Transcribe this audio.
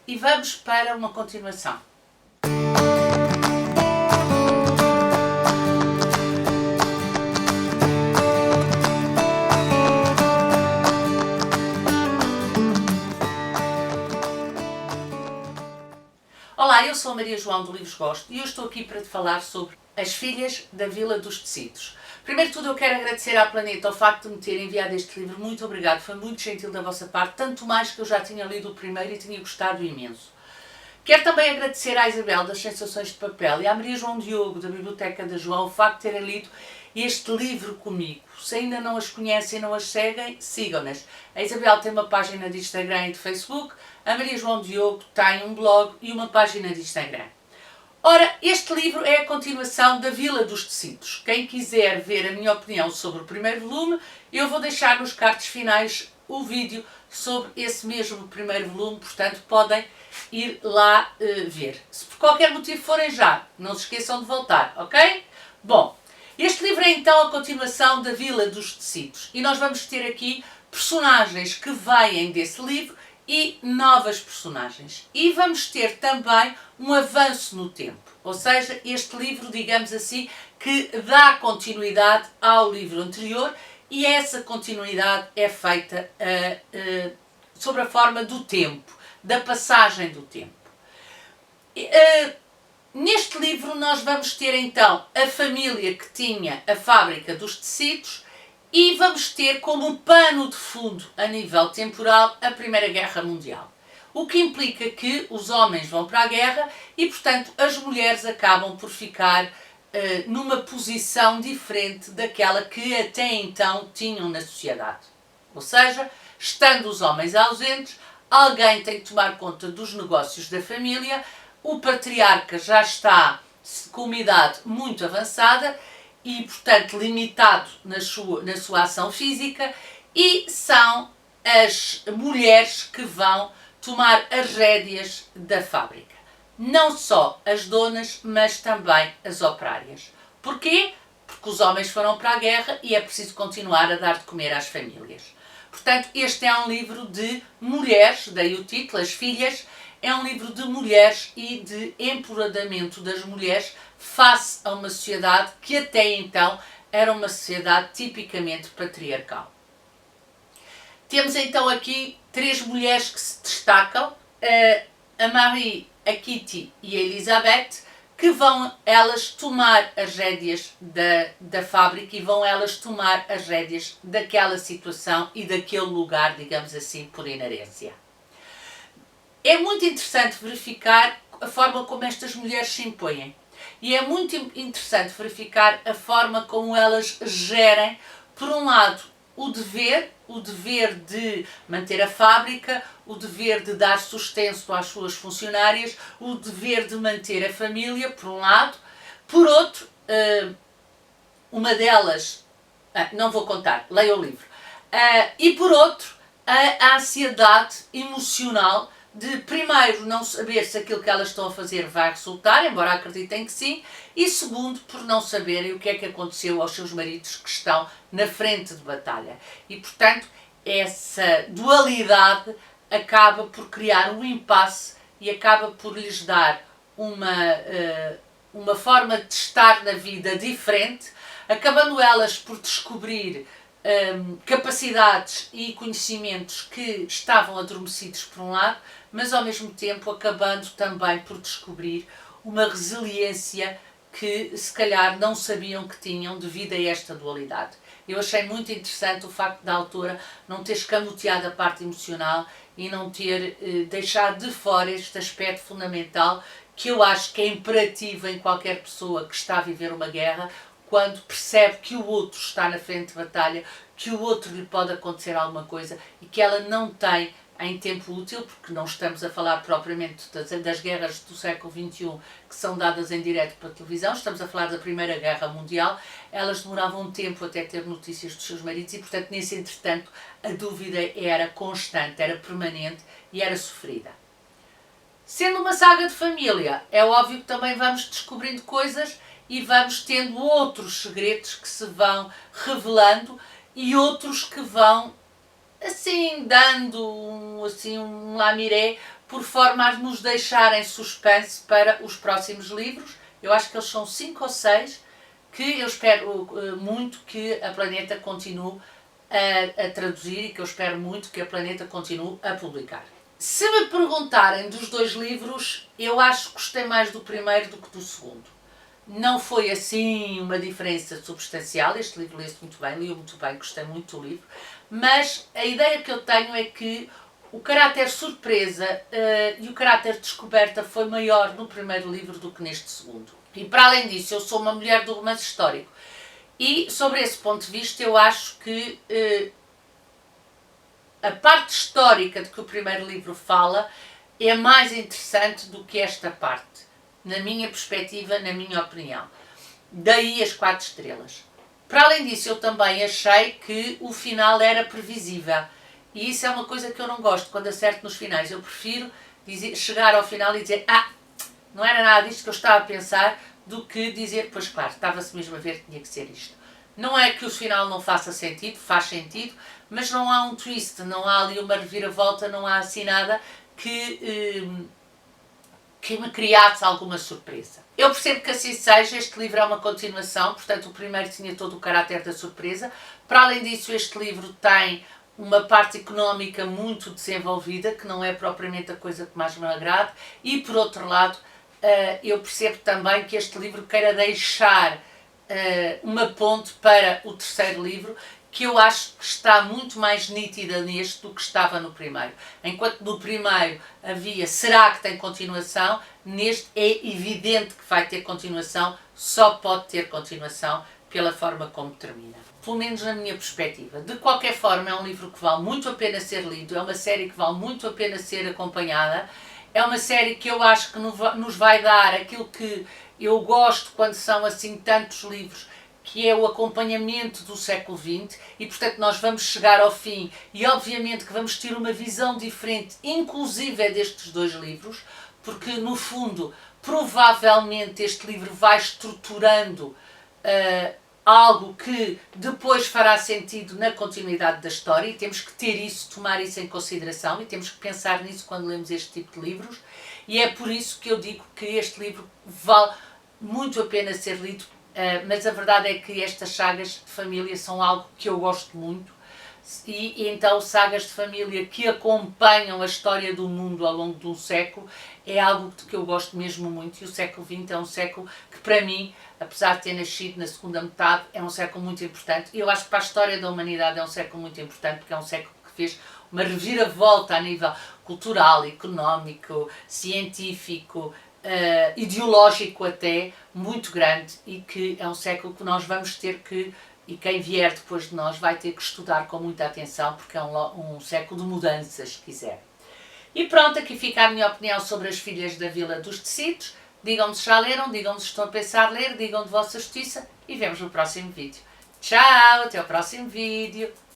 e vamos para uma continuação. Olá, eu sou a Maria João do Livros Gosto e eu estou aqui para te falar sobre As Filhas da Vila dos Tecidos. Primeiro de tudo eu quero agradecer à Planeta o facto de me ter enviado este livro, muito obrigado, foi muito gentil da vossa parte, tanto mais que eu já tinha lido o primeiro e tinha gostado imenso. Quero também agradecer à Isabel das Sensações de Papel e à Maria João Diogo da Biblioteca da João o facto de terem lido este livro comigo. Se ainda não as conhecem e não as seguem, sigam-nas. A Isabel tem uma página de Instagram e de Facebook, a Maria João Diogo tem um blog e uma página de Instagram. Ora, este livro é a continuação da Vila dos Tecidos. Quem quiser ver a minha opinião sobre o primeiro volume, eu vou deixar nos cards finais o vídeo sobre esse mesmo primeiro volume, portanto podem ir lá ver. Se por qualquer motivo forem já, não se esqueçam de voltar, ok? Bom, este livro é então a continuação da Vila dos Tecidos e nós vamos ter aqui personagens que vêm desse livro e novas personagens. E vamos ter também um avanço no tempo, ou seja, este livro, digamos assim, que dá continuidade ao livro anterior e essa continuidade é feita sob a forma do tempo, da passagem do tempo. Neste livro nós vamos ter então a família que tinha a fábrica dos tecidos e vamos ter como pano de fundo a nível temporal a Primeira Guerra Mundial. O que implica que os homens vão para a guerra e, portanto, as mulheres acabam por ficar numa posição diferente daquela que até então tinham na sociedade. Ou seja, estando os homens ausentes, alguém tem que tomar conta dos negócios da família, o patriarca já está com uma idade muito avançada e, portanto, limitado na sua ação física, e são as mulheres que vão tomar as rédeas da fábrica. Não só as donas, mas também as operárias. Porquê? Porque os homens foram para a guerra e é preciso continuar a dar de comer às famílias. Portanto, este é um livro de mulheres, daí o título, As Filhas, é um livro de mulheres e de empoderamento das mulheres face a uma sociedade que até então era uma sociedade tipicamente patriarcal. Temos então aqui três mulheres que se destacam, a Marie, a Kitty e a Elizabeth, que vão elas tomar as rédeas da fábrica e vão elas tomar as rédeas daquela situação e daquele lugar, digamos assim, por inerência. É muito interessante verificar a forma como estas mulheres se impõem e é muito interessante verificar a forma como elas gerem, por um lado, o dever de manter a fábrica, o dever de dar sustento às suas funcionárias, o dever de manter a família, por um lado. Por outro, uma delas, não vou contar, leia o livro, e por outro, a ansiedade emocional de, primeiro, não saber se aquilo que elas estão a fazer vai resultar, embora acreditem que sim, e segundo, por não saberem o que é que aconteceu aos seus maridos que estão na frente de batalha. E, portanto, essa dualidade acaba por criar um impasse e acaba por lhes dar uma forma de estar na vida diferente, acabando elas por descobrir capacidades e conhecimentos que estavam adormecidos por um lado, mas ao mesmo tempo acabando também por descobrir uma resiliência que se calhar não sabiam que tinham devido a esta dualidade. Eu achei muito interessante o facto da autora não ter escamoteado a parte emocional e não ter deixado de fora este aspecto fundamental que eu acho que é imperativo em qualquer pessoa que está a viver uma guerra, quando percebe que o outro está na frente de batalha, que o outro lhe pode acontecer alguma coisa e que ela não tem em tempo útil, porque não estamos a falar propriamente das guerras do século XXI que são dadas em direto para a televisão, estamos a falar da Primeira Guerra Mundial, elas demoravam um tempo até ter notícias dos seus maridos e, portanto, nesse entretanto, a dúvida era constante, era permanente e era sofrida. Sendo uma saga de família, é óbvio que também vamos descobrindo coisas e vamos tendo outros segredos que se vão revelando e outros que vão assim dando um lamiré por forma a nos deixar em suspense para os próximos livros. Eu acho que eles são 5 ou 6, que eu espero muito que a Planeta continue a traduzir e que eu espero muito que a Planeta continue a publicar. Se me perguntarem dos 2 livros, eu acho que gostei mais do primeiro do que do segundo. Não foi assim uma diferença substancial, este livro lê-se muito bem, li-o muito bem, gostei muito do livro, mas a ideia que eu tenho é que o caráter surpresa e o caráter descoberta foi maior no primeiro livro do que neste segundo. E para além disso, eu sou uma mulher do romance histórico e sobre esse ponto de vista eu acho que a parte histórica de que o primeiro livro fala é mais interessante do que esta parte, na minha perspectiva, na minha opinião. Daí as 4 estrelas. Para além disso, eu também achei que o final era previsível. E isso é uma coisa que eu não gosto, quando acerto nos finais. Eu prefiro chegar ao final e dizer não era nada disto que eu estava a pensar, do que dizer, pois claro, estava-se mesmo a ver que tinha que ser isto. Não é que o final não faça sentido, faz sentido, mas não há um twist, não há ali uma reviravolta, não há assim nada que me criasse alguma surpresa. Eu percebo que assim seja, este livro é uma continuação, portanto o primeiro tinha todo o caráter da surpresa. Para além disso, este livro tem uma parte económica muito desenvolvida, que não é propriamente a coisa que mais me agrada, e por outro lado, eu percebo também que este livro queira deixar uma ponte para o terceiro livro, que eu acho que está muito mais nítida neste do que estava no primeiro. Enquanto no primeiro havia, será que tem continuação? Neste é evidente que vai ter continuação, só pode ter continuação pela forma como termina. Pelo menos na minha perspectiva. De qualquer forma, é um livro que vale muito a pena ser lido, é uma série que vale muito a pena ser acompanhada, é uma série que eu acho que nos vai dar aquilo que eu gosto quando são assim tantos livros, que é o acompanhamento do século XX, e portanto nós vamos chegar ao fim e obviamente que vamos ter uma visão diferente, inclusive destes 2 livros, porque no fundo provavelmente este livro vai estruturando algo que depois fará sentido na continuidade da história, e temos que ter isso, tomar isso em consideração, e temos que pensar nisso quando lemos este tipo de livros, e é por isso que eu digo que este livro vale muito a pena ser lido. Mas a verdade é que estas sagas de família são algo que eu gosto muito, e então sagas de família que acompanham a história do mundo ao longo de um século é algo que eu gosto mesmo muito, e o século XX é um século que para mim, apesar de ter nascido na segunda metade, é um século muito importante, e eu acho que para a história da humanidade é um século muito importante, porque é um século que fez uma reviravolta a nível cultural, económico, científico, ideológico até, muito grande, e que é um século que nós vamos ter que, e quem vier depois de nós vai ter que estudar com muita atenção, porque é um século de mudanças, se quiser. E pronto, aqui fica a minha opinião sobre As Filhas da Vila dos Tecidos. Digam-me se já leram, digam-me se estão a pensar ler, digam de vossa justiça, e vemos no próximo vídeo. Tchau, até o próximo vídeo.